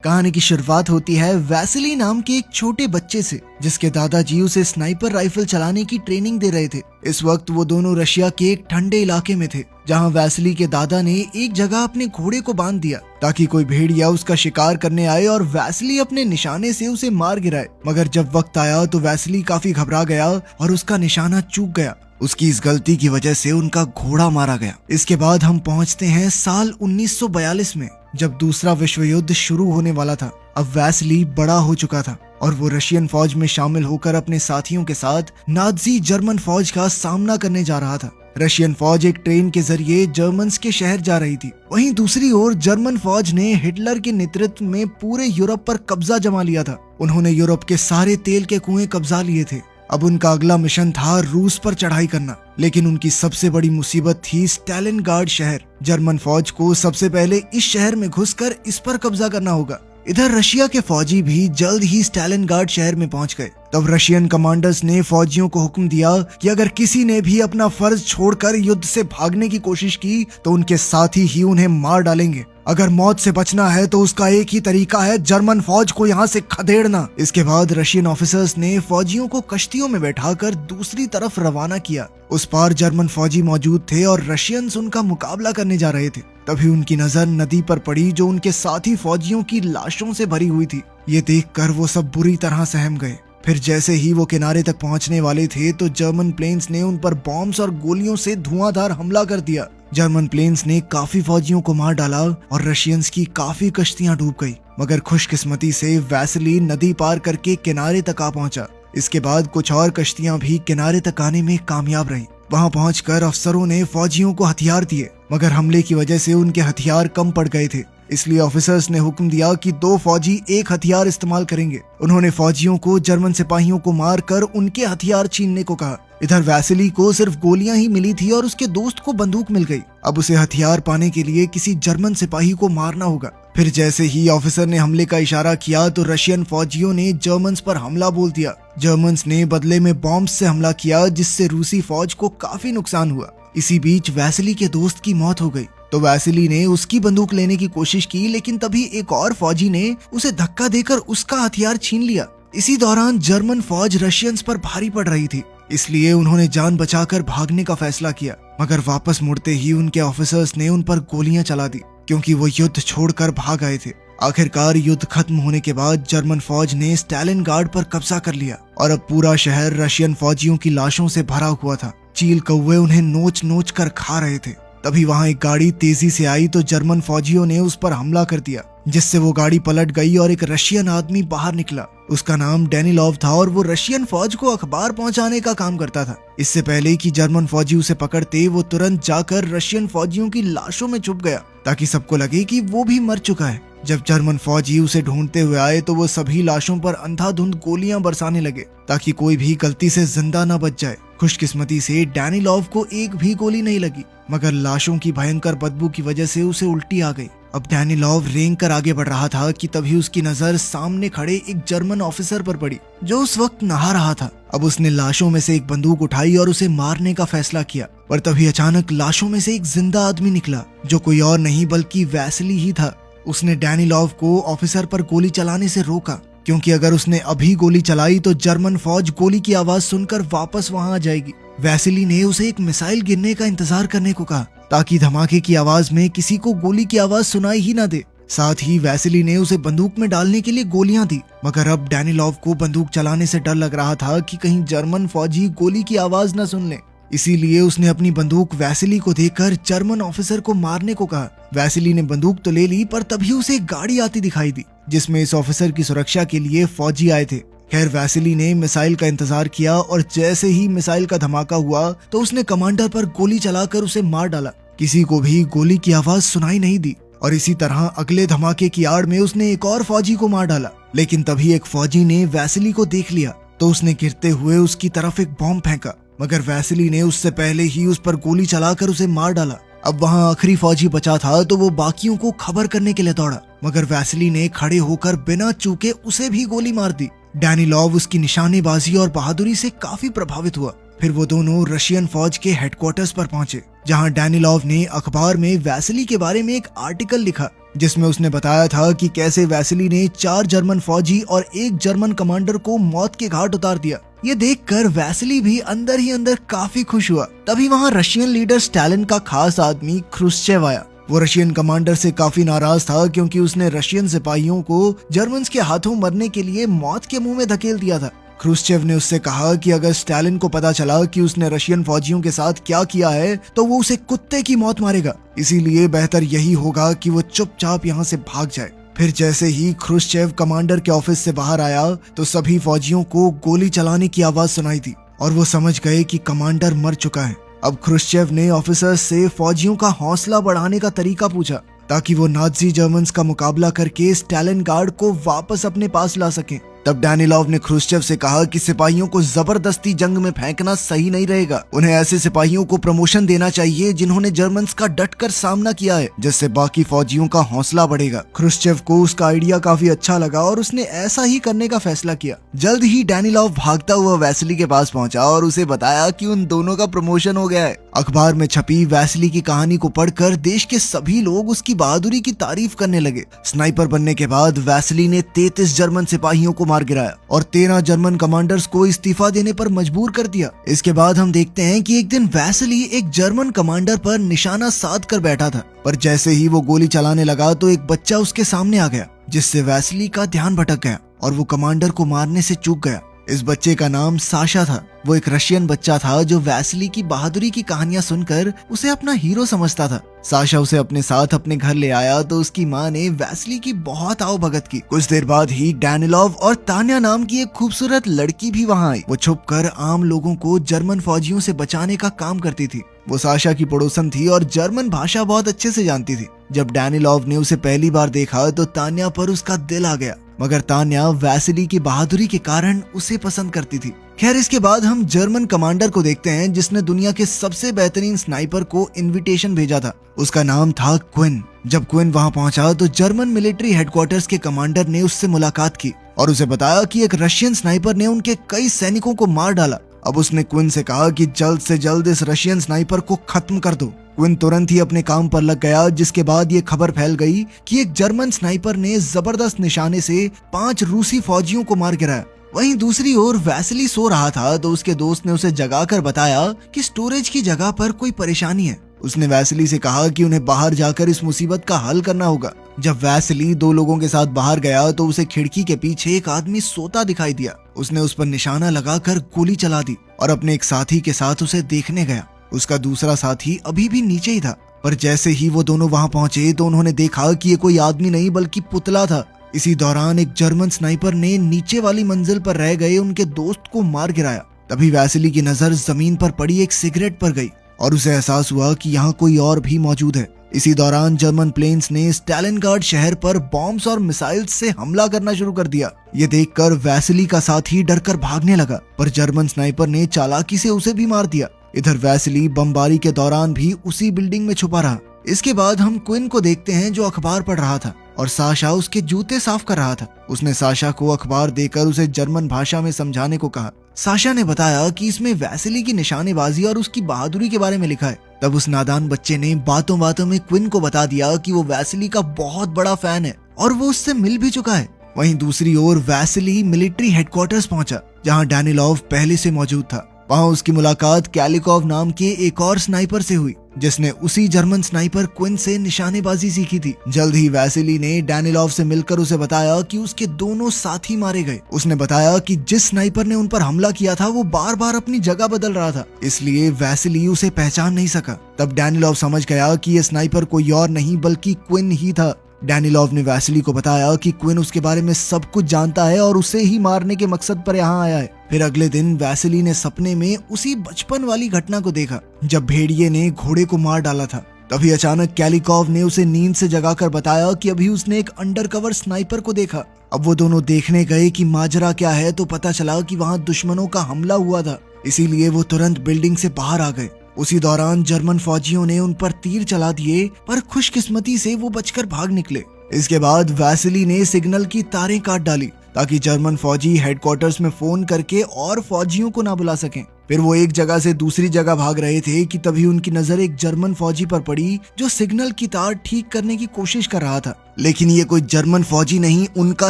कहानी की शुरुआत होती है वैसिली नाम के एक छोटे बच्चे से, जिसके दादाजी उसे स्नाइपर राइफल चलाने की ट्रेनिंग दे रहे थे। इस वक्त वो दोनों रशिया के एक ठंडे इलाके में थे, जहां वैसिली के दादा ने एक जगह अपने घोड़े को बांध दिया ताकि कोई भेड़िया उसका शिकार करने आए और वैसिली अपने निशाने से उसे मार गिराए। मगर जब वक्त आया तो वैसिली काफी घबरा गया और उसका निशाना चूक गया। उसकी इस गलती की वजह से उनका घोड़ा मारा गया। इसके बाद हम पहुंचते हैं साल 1942 में, जब दूसरा विश्व युद्ध शुरू होने वाला था। अब वैसिली बड़ा हो चुका था और वो रशियन फौज में शामिल होकर अपने साथियों के साथ नाजी जर्मन फौज का सामना करने जा रहा था। रशियन फौज एक ट्रेन के जरिए जर्मन्स के शहर जा रही थी। वहीं दूसरी ओर जर्मन फौज ने हिटलर के नेतृत्व में पूरे यूरोप पर कब्जा जमा लिया था। उन्होंने यूरोप के सारे तेल के कुएं कब्जा लिए थे। अब उनका अगला मिशन था रूस पर चढ़ाई करना, लेकिन उनकी सबसे बड़ी मुसीबत थी स्टालिनग्राड शहर। जर्मन फौज को सबसे पहले इस शहर में घुसकर इस पर कब्जा करना होगा। इधर रशिया के फौजी भी जल्द ही स्टालिनग्राड शहर में पहुंच गए। तब रशियन कमांडर्स ने फौजियों को हुक्म दिया कि अगर किसी ने भी अपना फर्ज छोड़कर युद्ध से भागने की कोशिश की तो उनके साथी ही उन्हें मार डालेंगे। अगर मौत से बचना है तो उसका एक ही तरीका है, जर्मन फौज को यहाँ से खदेड़ना। इसके बाद रशियन ऑफिसर्स ने फौजियों को कश्तियों में बैठाकर दूसरी तरफ रवाना किया। उस पार जर्मन फौजी मौजूद थे और रशियंस उनका मुकाबला करने जा रहे थे। तभी उनकी नजर नदी पर पड़ी, जो उनके साथी फौजियों की लाशों से भरी हुई थी। ये देखकर वो सब बुरी तरह सहम गए। फिर जैसे ही वो किनारे तक पहुंचने वाले थे तो जर्मन प्लेन्स ने उन पर बॉम्ब्स और गोलियों से धुआंधार हमला कर दिया। जर्मन प्लेन्स ने काफी फौजियों को मार डाला और रशियंस की काफी कश्तियां डूब गई। मगर खुशकिस्मती से वैसिली नदी पार करके किनारे तक आ पहुंचा। इसके बाद कुछ और कश्तियां भी किनारे तक आने में कामयाब रही। वहां पहुंचकर अफसरों ने फौजियों को हथियार दिए, मगर हमले की वजह से उनके हथियार कम पड़ गए थे। इसलिए ऑफिसर्स ने हुक्म दिया कि 2 फौजी एक हथियार इस्तेमाल करेंगे। उन्होंने फौजियों को जर्मन सिपाहियों को मारकर उनके हथियार छीनने को कहा। इधर वैसिली को सिर्फ गोलियां ही मिली थी और उसके दोस्त को बंदूक मिल गई। अब उसे हथियार पाने के लिए किसी जर्मन सिपाही को मारना होगा। फिर जैसे ही ऑफिसर ने हमले का इशारा किया तो रशियन फौजियों ने जर्मन्स पर हमला बोल दिया। जर्मन्स ने बदले में बॉम्ब से हमला किया, जिससे रूसी फौज को काफी नुकसान हुआ। इसी बीच वैसिली के दोस्त की मौत हो गई तो वैसिली ने उसकी बंदूक लेने की कोशिश की, लेकिन तभी एक और फौजी ने उसे धक्का देकर उसका हथियार छीन लिया। इसी दौरान जर्मन फौज रशियंस पर भारी पड़ रही थी, इसलिए उन्होंने जान बचाकर भागने का फैसला किया। मगर वापस मुड़ते ही उनके ऑफिसर्स ने उन पर गोलियां चला दी, क्योंकि वो युद्ध छोड़कर भाग आए थे। आखिरकार युद्ध खत्म होने के बाद जर्मन फौज ने स्टालिनग्राड पर कब्जा कर लिया और अब पूरा शहर रशियन फौजियों की लाशों से भरा हुआ था। चील कौवे उन्हें नोच नोच कर खा रहे थे। तभी वहां एक गाड़ी तेजी से आई तो जर्मन फौजियों ने उस पर हमला कर दिया, जिससे वो गाड़ी पलट गई और एक रशियन आदमी बाहर निकला। उसका नाम डेनिलोव था और वो रशियन फौज को अखबार पहुंचाने का काम करता था। इससे पहले कि जर्मन फौजी उसे पकड़ते, वो तुरंत जाकर रशियन फौजियों की लाशों में छुप गया ताकि सबको लगे कि वो भी मर चुका है। जब जर्मन फौजी उसे ढूंढते हुए आए तो वो सभी लाशों पर अंधाधुंध गोलियां बरसाने लगे ताकि कोई भी गलती से जिंदा न बच जाए। खुशकिस्मती से डेनिलोव को एक भी गोली नहीं लगी, मगर लाशों की भयंकर बदबू की वजह से उसे उल्टी आ गई। अब डेनिलोव रेंग कर आगे बढ़ रहा था कि तभी उसकी नजर सामने खड़े एक जर्मन ऑफिसर पर पड़ी, जो उस वक्त नहा रहा था। अब उसने लाशों में से एक बंदूक उठाई और उसे मारने का फैसला किया, पर तभी अचानक लाशों में से एक जिंदा आदमी निकला, जो कोई और नहीं बल्कि वैसिली ही था। उसने डेनिलोव को ऑफिसर पर गोली चलाने से रोका, क्योंकि अगर उसने अभी गोली चलाई तो जर्मन फौज गोली की आवाज सुनकर वापस वहां आ जाएगी। वैसिली ने उसे एक मिसाइल गिरने का इंतजार करने को कहा, ताकि धमाके की आवाज में किसी को गोली की आवाज सुनाई ही ना दे। साथ ही वैसिली ने उसे बंदूक में डालने के लिए गोलियां दी, मगर अब डेनिलोव को बंदूक चलाने से डर लग रहा था कि कहीं जर्मन फौजी गोली की आवाज न सुन ले। इसीलिए उसने अपनी बंदूक वैसिली को देकर जर्मन ऑफिसर को मारने को कहा। वैसिली ने बंदूक तो ले ली, पर तभी उसे एक गाड़ी आती दिखाई दी, जिसमें इस ऑफिसर की सुरक्षा के लिए फौजी आए थे। खैर वैसिली ने मिसाइल का इंतजार किया और जैसे ही मिसाइल का धमाका हुआ तो उसने कमांडर पर गोली चलाकर उसे मार डाला। किसी को भी गोली की आवाज सुनाई नहीं दी और इसी तरह अगले धमाके की आड़ में उसने एक और फौजी को मार डाला। लेकिन तभी एक फौजी ने वैसिली को देख लिया तो उसने गिरते हुए उसकी तरफ एक बॉम्ब फेंका, मगर वैसिली ने उससे पहले ही उस पर गोली चलाकर उसे मार डाला। अब वहां आखिरी फौजी बचा था तो वो बाकियों को खबर करने के लिए दौड़ा, मगर वैसिली ने खड़े होकर बिना चूके उसे भी गोली मार दी। डेनिलोव उसकी निशानेबाजी और बहादुरी से काफी प्रभावित हुआ। फिर वो दोनों रशियन फौज के हेडक्वार्टर्स पर पहुंचे जहां डैनिलॉव ने अखबार में वैसिली के बारे में एक आर्टिकल लिखा जिसमें उसने बताया था कि कैसे वैसिली ने 4 जर्मन फौजी और 1 जर्मन कमांडर को मौत के घाट उतार दिया। ये देखकर वैसिली भी अंदर ही अंदर काफी खुश हुआ। तभी वहाँ रशियन लीडर स्टालिन का खास आदमी क्रुश्चेव आया। वो रशियन कमांडर से काफी नाराज था क्योंकि उसने रशियन सिपाहियों को जर्मन्स के हाथों मरने के लिए मौत के मुंह में धकेल दिया था। क्रुश्चेव ने उससे कहा कि अगर स्टालिन को पता चला कि उसने रशियन फौजियों के साथ क्या किया है तो वो उसे कुत्ते की मौत मारेगा, इसीलिए बेहतर यही होगा कि वो चुपचाप यहाँ से भाग जाए। फिर जैसे ही क्रुश्चेव कमांडर के ऑफिस से बाहर आया तो सभी फौजियों को गोली चलाने की आवाज सुनाई थी और वो समझ गए कि कमांडर मर चुका है। अब क्रुश्चेव ने ऑफिसर्स से फौजियों का हौसला बढ़ाने का तरीका पूछा ताकि वो नाजी जर्मन्स का मुकाबला करके स्टालिनग्राड को वापस अपने पास ला सकें। तब डैनिलॉव ने क्रुश्चेव से कहा कि सिपाहियों को जबरदस्ती जंग में फेंकना सही नहीं रहेगा। उन्हें ऐसे सिपाहियों को प्रमोशन देना चाहिए जिन्होंने जर्मन्स का डटकर सामना किया है, जिससे बाकी फौजियों का हौसला बढ़ेगा। क्रुश्चेव को उसका आइडिया काफी अच्छा लगा और उसने ऐसा ही करने का फैसला किया। जल्द ही डैनिलॉव भागता हुआ वैसिली के पास पहुंचा और उसे बताया कि उन दोनों का प्रमोशन हो गया है। अखबार में छपी वैसिली की कहानी को पढ़कर देश के सभी लोग उसकी बहादुरी की तारीफ करने लगे। स्नाइपर बनने के बाद वैसिली ने 33 जर्मन सिपाहियों को मार गिराया और 13 जर्मन कमांडर्स को इस्तीफा देने पर मजबूर कर दिया। इसके बाद हम देखते हैं कि एक दिन वैसिली एक जर्मन कमांडर पर निशाना साध कर बैठा था, पर जैसे ही वो गोली चलाने लगा तो एक बच्चा उसके सामने आ गया, जिससे वैसिली का ध्यान भटक गया और वो कमांडर को मारने से चूक गया। इस बच्चे का नाम साशा था। वो एक रशियन बच्चा था जो वैसिली की बहादुरी की कहानियां सुनकर उसे अपना हीरो समझता था। साशा उसे अपने साथ अपने घर ले आया तो उसकी माँ ने वैसिली की बहुत आवभगत की। कुछ देर बाद ही डैनिलॉव और तान्या नाम की एक खूबसूरत लड़की भी वहाँ आई। वो छुपकर आम लोगों को जर्मन फौजियों से बचाने का काम करती थी। वो साशा की पड़ोसन थी और जर्मन भाषा बहुत अच्छे से जानती थी। जब डैनिलॉव ने उसे पहली बार देखा तो तान्या पर उसका दिल आ गया, मगर तान्या वैसिली की बहादुरी के कारण उसे पसंद करती थी। खैर, इसके बाद हम जर्मन कमांडर को देखते हैं जिसने दुनिया के सबसे बेहतरीन स्नाइपर को इनविटेशन भेजा था। उसका नाम था क्विन। जब क्विन वहां पहुंचा तो जर्मन मिलिट्री हेडक्वार्टर्स के कमांडर ने उससे मुलाकात की और उसे बताया कि एक रशियन स्नाइपर ने उनके कई सैनिकों को मार डाला। अब उसने क्विन से कहा कि जल्द से जल्द इस रशियन स्नाइपर को खत्म कर दो। क्विन तुरंत ही अपने काम पर लग गया, जिसके बाद ये खबर फैल गई कि एक जर्मन स्नाइपर ने जबरदस्त निशाने से 5 रूसी फौजियों को मार गिराया। वहीं दूसरी ओर वैसिली सो रहा था तो उसके दोस्त ने उसे जगाकर बताया कि स्टोरेज की जगह पर कोई परेशानी है। उसने वैसिली से कहा कि उन्हें बाहर जाकर इस मुसीबत का हल करना होगा। जब वैसिली 2 लोगों के साथ बाहर गया तो उसे खिड़की के पीछे एक आदमी सोता दिखाई दिया। उसने उस पर निशाना लगाकर गोली चला दी और अपने एक साथी के साथ उसे देखने गया। उसका दूसरा साथी अभी भी नीचे ही था, पर जैसे ही वो दोनों वहां पहुंचे तो उन्होंने देखा कि ये कोई आदमी नहीं बल्कि पुतला था। इसी दौरान एक जर्मन स्नाइपर ने नीचे वाली मंजिल पर रह गए उनके दोस्त को मार गिराया। तभी वैसिली की नजर जमीन पर पड़ी एक सिगरेट पर गई और उसे एहसास हुआ कि यहाँ कोई और भी मौजूद है। इसी दौरान जर्मन प्लेन्स ने स्टालिनग्राड शहर पर बॉम्ब्स और मिसाइल्स से हमला करना शुरू कर दिया। ये देखकर वैसिली का साथी डरकर भागने लगा, पर जर्मन स्नाइपर ने चालाकी से उसे भी मार दिया। इधर वैसिली बमबारी के दौरान भी उसी बिल्डिंग में छुपा रहा। इसके बाद हम क्विन को देखते हैं जो अखबार पढ़ रहा था और साशा उसके जूते साफ कर रहा था। उसने साशा को अखबार देकर उसे जर्मन भाषा में समझाने को कहा। साशा ने बताया कि इसमें वैसिली की निशानेबाजी और उसकी बहादुरी के बारे में लिखा है। तब उस नादान बच्चे ने बातों बातों में क्विन को बता दिया कि वो वैसिली का बहुत बड़ा फैन है और वो उससे मिल भी चुका है। वहीं दूसरी ओर वैसिली मिलिट्री हेडक्वार्टर्स पहुंचा जहां डैनिलॉव पहले से मौजूद था। वहां उसकी मुलाकात कैलिकॉव नाम के एक और स्नाइपर से हुई जिसने उसी जर्मन स्नाइपर क्विन से निशानेबाजी सीखी थी। जल्द ही वैसिली ने डैनिलॉव से मिलकर उसे बताया कि उसके दोनों साथी मारे गए। उसने बताया कि जिस स्नाइपर ने उन पर हमला किया था वो बार बार अपनी जगह बदल रहा था, इसलिए वैसिली उसे पहचान नहीं सका। तब डैनिलॉव समझ गया कि ये स्नाइपर कोई और नहीं बल्कि क्विन ही था। डैनिलॉव ने वैसिली को बताया कि क्विन उसके बारे में सब कुछ जानता है और उसे ही मारने के मकसद पर यहाँ आया है। फिर अगले दिन वैसिली ने सपने में उसी बचपन वाली घटना को देखा जब भेड़िए ने घोड़े को मार डाला था। तभी अचानक कैलिकॉव ने उसे नींद से जगाकर बताया कि अभी उसने एक अंडरकवर स्नाइपर को देखा। अब वो दोनों देखने गए कि माजरा क्या है तो पता चला कि वहाँ दुश्मनों का हमला हुआ था, इसीलिए वो तुरंत बिल्डिंग से बाहर आ गए। उसी दौरान जर्मन फौजियों ने उन पर तीर चला दिए, पर खुशकिस्मती से वो बचकर भाग निकले। इसके बाद वैसिली ने सिग्नल की तारें काट डाली ताकि जर्मन फौजी हेडक्वार्टर्स में फोन करके और फौजियों को ना बुला सकें। फिर वो एक जगह से दूसरी जगह भाग रहे थे कि तभी उनकी नजर एक जर्मन फौजी पर पड़ी जो सिग्नल की तार ठीक करने की कोशिश कर रहा था। लेकिन ये कोई जर्मन फौजी नहीं, उनका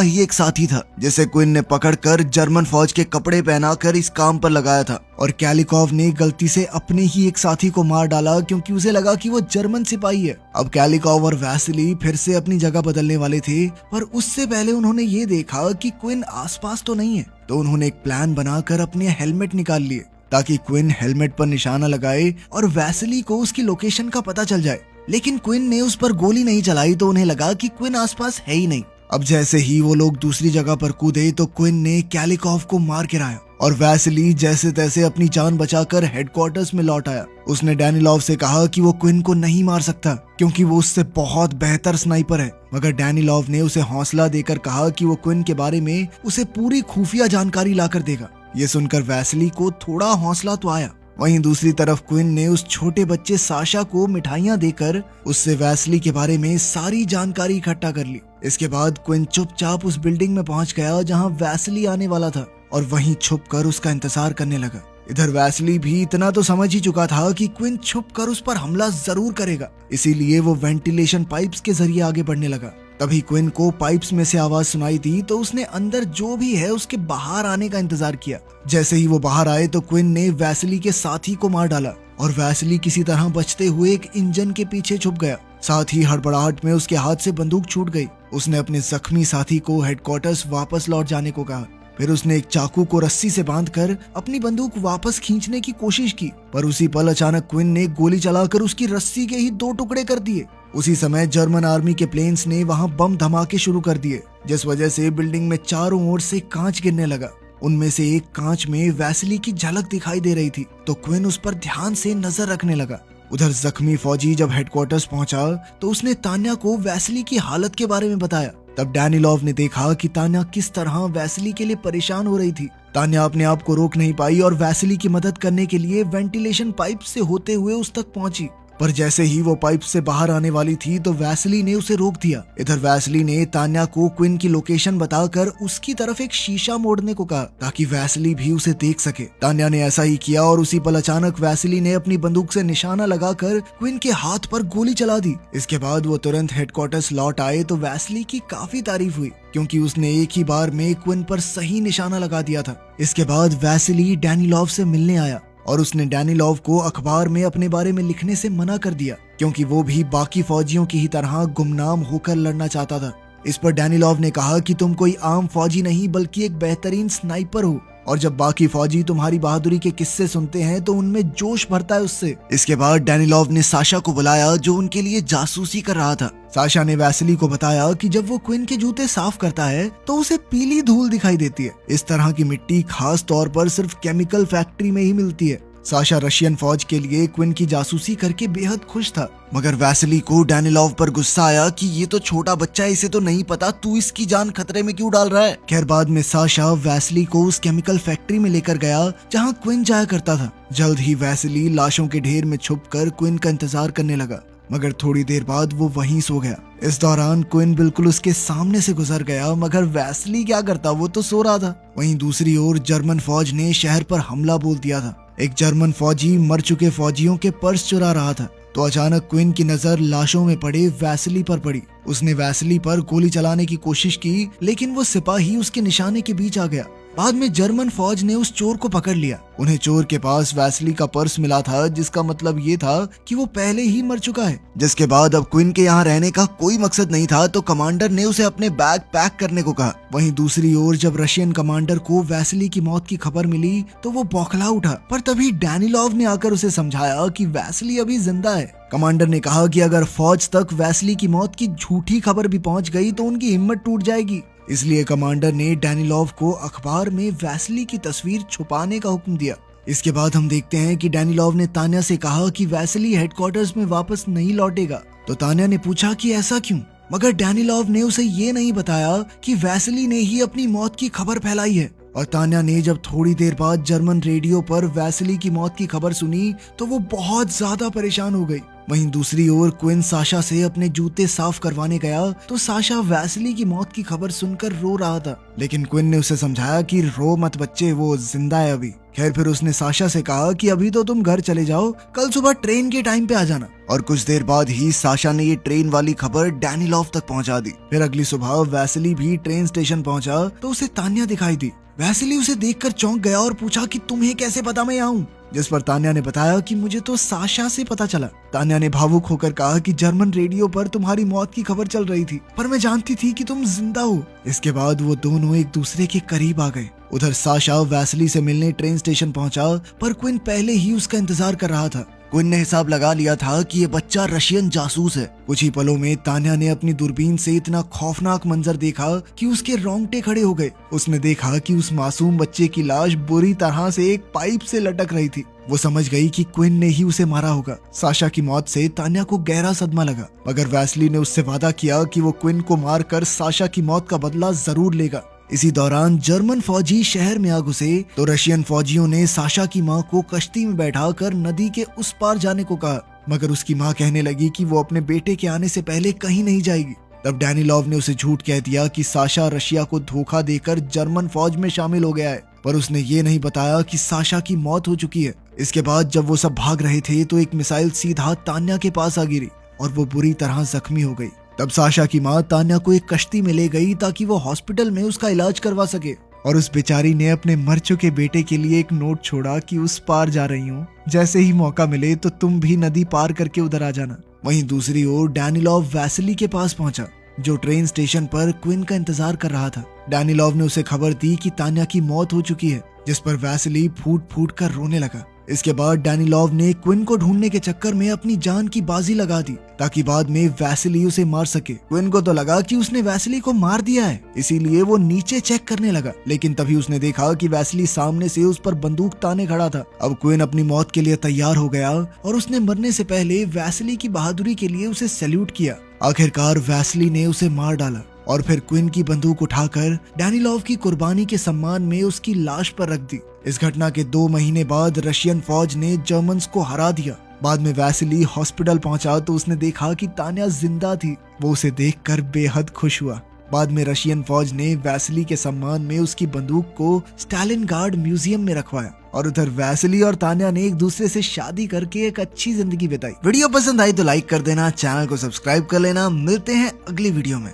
ही एक साथी था जिसे क्विन ने पकड़कर जर्मन फौज के कपड़े पहनाकर इस काम पर लगाया था। और कैलिकॉव ने गलती से अपने ही एक साथी को मार डाला क्योंकि उसे लगा कि वो जर्मन सिपाही है। अब कैलिकॉव और वैसिली फिर से अपनी जगह बदलने वाले थे, पर उससे पहले उन्होंने ये देखा कि क्विन आसपास तो नहीं है। तो उन्होंने एक प्लान बनाकर अपने हेलमेट निकाल लिए ताकि क्विन हेलमेट पर निशाना लगाए और वैसिली को उसकी लोकेशन का पता चल जाए। लेकिन क्विन ने उस पर गोली नहीं चलाई तो उन्हें लगा कि क्विन आसपास है ही नहीं। अब जैसे ही वो लोग दूसरी जगह पर कूदे तो क्विन ने कैलिकॉव को मार गिराया और वैसिली जैसे तैसे अपनी जान बचाकर हेडक्वार्टर्स में लौट आया। उसने डैनिलॉव से कहा कि वो क्विन को नहीं मार सकता क्योंकि वो उससे बहुत बेहतर स्नाइपर है, मगर डैनिलॉव ने उसे हौसला देकर कहा कि वो क्विन के बारे में उसे पूरी खुफिया जानकारी लाकर देगा। ये सुनकर वैसिली को थोड़ा हौसला तो आया। वहीं दूसरी तरफ क्विन ने उस छोटे बच्चे साशा को मिठाइयां देकर उससे वैसिली के बारे में सारी जानकारी इकट्ठा कर ली। इसके बाद क्विन चुपचाप उस बिल्डिंग में पहुंच गया जहां वैसिली आने वाला था और वहीं छुपकर उसका इंतजार करने लगा। इधर वैसिली भी इतना तो समझ ही चुका था कि क्विन छुपकर उस पर हमला जरूर करेगा, इसीलिए वो वेंटिलेशन पाइप्स के जरिए आगे बढ़ने लगा। तभी क्विन को पाइप्स में से आवाज सुनाई दी तो उसने अंदर जो भी है उसके बाहर आने का इंतजार किया। जैसे ही वो बाहर आए तो क्विन ने वैसिली के साथी को मार डाला और वैसिली किसी तरह बचते हुए एक इंजन के पीछे छुप गया। साथ ही हड़बड़ाहट में उसके हाथ से बंदूक छूट गई। उसने अपने जख्मी साथी को हेडक्वार्टर्स वापस लौट जाने को कहा। फिर उसने एक चाकू को रस्सी से बांधकर अपनी बंदूक वापस खींचने की कोशिश की, पर उसी पल अचानक क्विन ने गोली चलाकर उसकी रस्सी के ही 2 टुकड़े कर दिए। उसी समय जर्मन आर्मी के प्लेन्स ने वहां बम धमाके शुरू कर दिए, जिस वजह से बिल्डिंग में चारों ओर से कांच गिरने लगा। उनमें से एक कांच में वैसिली की झलक दिखाई दे रही थी तो क्विन उस पर ध्यान से नजर रखने लगा। उधर जख्मी फौजी जब हेडक्वार्टर्स पहुंचा तो उसने तान्या को वैसिली की हालत के बारे में बताया। तब डैनिलॉव ने देखा कि तान्या किस तरह वैसिली के लिए परेशान हो रही थी। तान्या अपने आप को रोक नहीं पाई और वैसिली की मदद करने के लिए वेंटिलेशन पाइप से होते हुए उस तक पहुंची, पर जैसे ही वो पाइप से बाहर आने वाली थी तो वैसिली ने उसे रोक दिया। इधर वैसिली ने तान्या को क्विन की लोकेशन बताकर उसकी तरफ एक शीशा मोड़ने को कहा ताकि वैसिली भी उसे देख सके। तान्या ने ऐसा ही किया और उसी पल अचानक वैसिली ने अपनी बंदूक से निशाना लगाकर क्विन के हाथ पर गोली चला दी। इसके बाद वो तुरंत हेडक्वार्टर्स लौट आए तो वैसिली की काफी तारीफ हुई क्योंकि उसने एक ही बार में क्विन पर सही निशाना लगा दिया था। इसके बाद वैसिली डैनिलॉव से मिलने आया और उसने डैनिलॉव को अखबार में अपने बारे में लिखने से मना कर दिया क्योंकि वो भी बाकी फौजियों की ही तरह गुमनाम होकर लड़ना चाहता था। इस पर डैनिलॉव ने कहा कि तुम कोई आम फौजी नहीं बल्कि एक बेहतरीन स्नाइपर हो और जब बाकी फौजी तुम्हारी बहादुरी के किस्से सुनते हैं तो उनमें जोश भरता है उससे। इसके बाद डैनिलॉव ने साशा को बुलाया जो उनके लिए जासूसी कर रहा था। साशा ने वैसिली को बताया कि जब वो क्विन के जूते साफ करता है तो उसे पीली धूल दिखाई देती है। इस तरह की मिट्टी खास तौर पर सिर्फ केमिकल फैक्ट्री में ही मिलती है। साशा रशियन फौज के लिए क्विन की जासूसी करके बेहद खुश था, मगर वैसिली को डैनिलॉव पर गुस्सा आया कि ये तो छोटा बच्चा है, इसे तो नहीं पता, तू इसकी जान खतरे में क्यों डाल रहा है। खैर बाद में साशा वैसिली को उस केमिकल फैक्ट्री में लेकर गया जहाँ क्विन जाया करता था। जल्द ही वैसिली लाशों के ढेर में छुपकर क्विन का इंतजार करने लगा, मगर थोड़ी देर बाद वो वहीं सो गया। इस दौरान क्विन बिल्कुल उसके सामने से गुजर गया, मगर वैसिली क्या करता, वो तो सो रहा था। वहीं दूसरी ओर जर्मन फौज ने शहर पर हमला बोल दिया था। एक जर्मन फौजी मर चुके फौजियों के पर्स चुरा रहा था तो अचानक क्विन की नजर लाशों में पड़े वैसिली पर पड़ी। उसने वैसिली पर गोली चलाने की कोशिश की लेकिन वो सिपाही उसके निशाने के बीच आ गया। बाद में जर्मन फौज ने उस चोर को पकड़ लिया। उन्हें चोर के पास वैसिली का पर्स मिला था जिसका मतलब ये था कि वो पहले ही मर चुका है। जिसके बाद अब क्विन के यहाँ रहने का कोई मकसद नहीं था तो कमांडर ने उसे अपने बैग पैक करने को कहा। वहीं दूसरी ओर जब रशियन कमांडर को वैसिली की मौत की खबर मिली तो वो बौखला उठा, पर तभी डैनिलॉव ने आकर उसे समझाया कि वैसिली अभी जिंदा है। कमांडर ने कहा कि अगर फौज तक वैसिली की मौत की झूठी खबर भी पहुंच गई तो उनकी हिम्मत टूट जाएगी। इसलिए कमांडर ने डैनिलॉव को अखबार में वैसिली की तस्वीर छुपाने का हुक्म दिया। इसके बाद हम देखते हैं कि डैनिलॉव ने तान्या से कहा कि वैसिली हेडक्वार्टर्स में वापस नहीं लौटेगा। तो तान्या ने पूछा कि ऐसा क्यों, मगर डैनिलॉव ने उसे ये नहीं बताया कि वैसिली ने ही अपनी मौत की खबर फैलाई है। और तान्या ने जब थोड़ी देर बाद जर्मन रेडियो पर वैसिली की मौत की खबर सुनी तो वो बहुत ज्यादा परेशान हो गई। वहीं दूसरी ओर क्विन साशा से अपने जूते साफ करवाने गया तो साशा वैसली की मौत की खबर सुनकर रो रहा था, लेकिन क्विन ने उसे समझाया कि रो मत बच्चे, वो जिंदा है अभी। खैर फिर उसने साशा से कहा कि अभी तो तुम घर चले जाओ, कल सुबह ट्रेन के टाइम पे आ जाना। और कुछ देर बाद ही साशा ने ये ट्रेन वाली खबर डैनिलोव तक पहुंचा दी। फिर अगली सुबह वैसली भी ट्रेन स्टेशन पहुंचा तो उसे तान्या दिखाई दी। वैसली उसे देखकर चौंक गया और पूछा कि तुम्हें कैसे पता मैं यहाँ हूँ, जिस पर तान्या ने बताया कि मुझे तो साशा से पता चला। तान्या ने भावुक होकर कहा कि जर्मन रेडियो पर तुम्हारी मौत की खबर चल रही थी, पर मैं जानती थी कि तुम जिंदा हो। इसके बाद वो दोनों एक दूसरे के करीब आ गए। उधर साशा वैसली से मिलने ट्रेन स्टेशन पहुंचा, पर क्विन पहले ही उसका इंतजार कर रहा था। क्विन ने हिसाब लगा लिया था कि ये बच्चा रशियन जासूस है। कुछ ही पलों में तान्या ने अपनी दूरबीन से इतना खौफनाक मंजर देखा कि उसके रोंगटे खड़े हो गए। उसने देखा कि उस मासूम बच्चे की लाश बुरी तरह से एक पाइप से लटक रही थी। वो समझ गई कि क्विन ने ही उसे मारा होगा। साशा की मौत से तान्या को गहरा सदमा लगा, मगर वैसली ने उससे वादा किया कि वो क्विन को मारकर साशा की मौत का बदला जरूर लेगा। इसी दौरान जर्मन फौजी शहर में आ घुसे तो रशियन फौजियों ने साशा की मां को कश्ती में बैठाकर नदी के उस पार जाने को कहा, मगर उसकी मां कहने लगी कि वो अपने बेटे के आने से पहले कहीं नहीं जाएगी। तब डैनिलोव ने उसे झूठ कह दिया कि साशा रशिया को धोखा देकर जर्मन फौज में शामिल हो गया है, पर उसने ये नहीं बताया कि साशा की मौत हो चुकी है। इसके बाद जब वो सब भाग रहे थे तो एक मिसाइल सीधा तान्या के पास आ गिरी और वो बुरी तरह जख्मी हो गई। तब साशा की मां तान्या को एक कश्ती में ले गई ताकि वो हॉस्पिटल में उसका इलाज करवा सके, और उस बेचारी ने अपने मर चुके बेटे के लिए एक नोट छोड़ा कि उस पार जा रही हूँ, जैसे ही मौका मिले तो तुम भी नदी पार करके उधर आ जाना। वहीं दूसरी ओर डैनिलोव वैसली के पास पहुंचा, जो ट्रेन स्टेशन पर क्विन का इंतजार कर रहा था। डैनिलोव ने उसे खबर दी कि तान्या की मौत हो चुकी है, जिस पर वैसली फूट फूट कर रोने लगा। इसके बाद डैनिलोव ने क्विन को ढूंढने के चक्कर में अपनी जान की बाजी लगा दी ताकि बाद में वैसली उसे मार सके। क्विन को तो लगा कि उसने वैसली को मार दिया है, इसीलिए वो नीचे चेक करने लगा, लेकिन तभी उसने देखा कि वैसली सामने से उस पर बंदूक ताने खड़ा था। अब क्विन अपनी मौत के लिए तैयार हो गया और उसने मरने से पहले वैसली की बहादुरी के लिए उसे सैल्यूट किया। आखिरकार वैसली ने उसे मार डाला और फिर क्विन की बंदूक उठाकर डैनिलोव की कुर्बानी के सम्मान में उसकी लाश पर रख दी। इस घटना के 2 महीने बाद रशियन फौज ने जर्मन्स को हरा दिया। बाद में वैसली हॉस्पिटल पहुंचा तो उसने देखा कि तान्या जिंदा थी। वो उसे देखकर बेहद खुश हुआ। बाद में रशियन फौज ने वैसली के सम्मान में उसकी बंदूक को स्टालिनग्राड म्यूजियम में रखवाया और उधर वैसली और तान्या ने एक दूसरे से शादी करके एक अच्छी जिंदगी बिताई। वीडियो पसंद आई तो लाइक कर देना, चैनल को सब्सक्राइब कर लेना। मिलते हैं अगली वीडियो में।